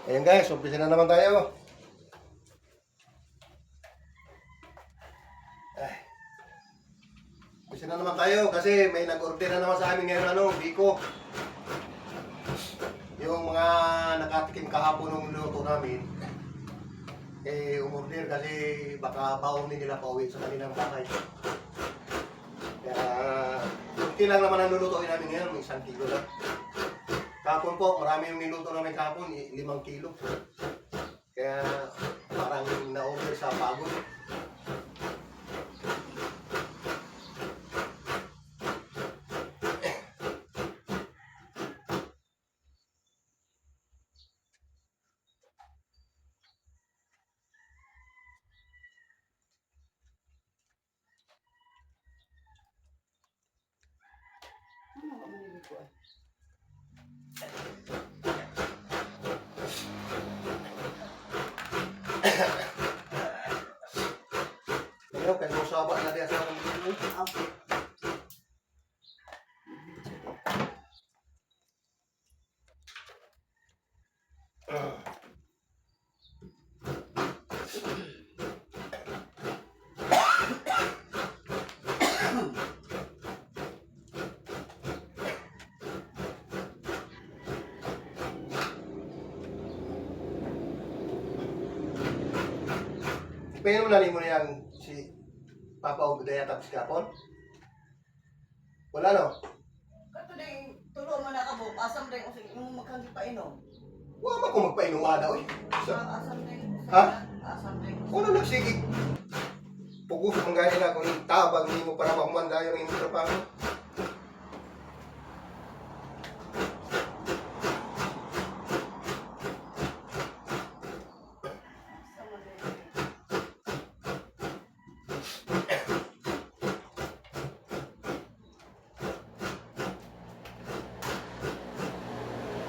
Ayan guys, umpisa na naman tayo. Umpisa na naman tayo kasi may nag-order na naman sa amin ngayon biko. Yung mga nakatikim kahapon ng luto namin, umorder kasi baka baon nila pauwi sa kanilang bahay. Kaya, kunti lang naman ang lulutuin namin ngayon, may 1 kilo lang. Kahapon po, marami yung niluto namin kahapon, 5 kilo. Kaya, parang na-order sa pagod. Ano ka manili ko eh? Ayaw, kaya mo saba na diya sa akin. Okay. Pero nalimo na yung si Papa Ogdaya tapos kapon? Wala no? Kato na yung tulo mo na ka mo, asam rin usig yung magkandi pa inom. Wala man kung magpainom daw eh. Asam rin usig. Ha? Asam rin. Ano nagsigig? Pugos ang gani na kung tabang hindi mo para makumanda yung imong trabaho.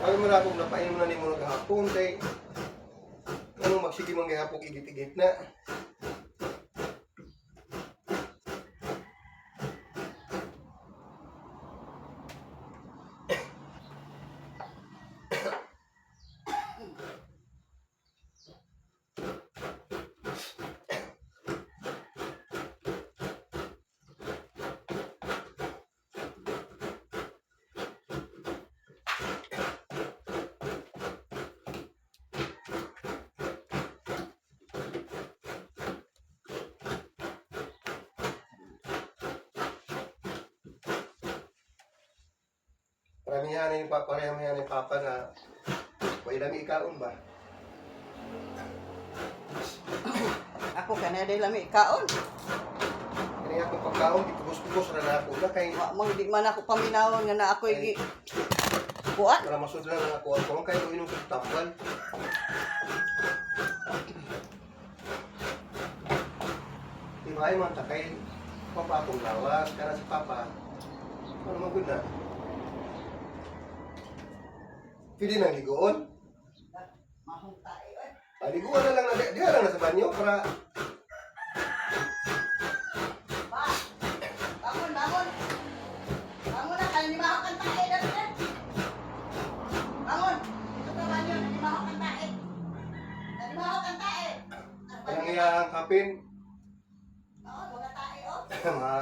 Ay mo na kung napainom na ni mo naghapon kay anong magsige mong gihapon igit-igit na. Paramihan ni Papa na way lami ikaon ba? Ako ka na dahil lami kaon. Kani akong pagkaon, ipugos-pugos na ako na kay Mo di man ako paminawon nga na ako igi buat. para masud lang ang ako ako kay inom sa tambal. Di ba ay man ta kay Papa akong lawas, kana si Papa. Ano magud na? Pili nang ligoon. Mahong tayo eh. Liguan na lang na diha lang na sa banyo para Ba. Bangon, bangon. Bangon na kayo ni mahakan tayo dati na. Bangon. Ito ka banyo na ni mahakan tayo. Na ni mahakan tayo. kanang iyang kapin. Oo, mga tayo. Mga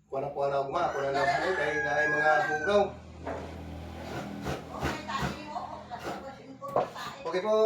kuana-kuana og ma, kuana na po kay naay mga hugaw. Okay, tayo mo. Kasi ko tayo. Okay po.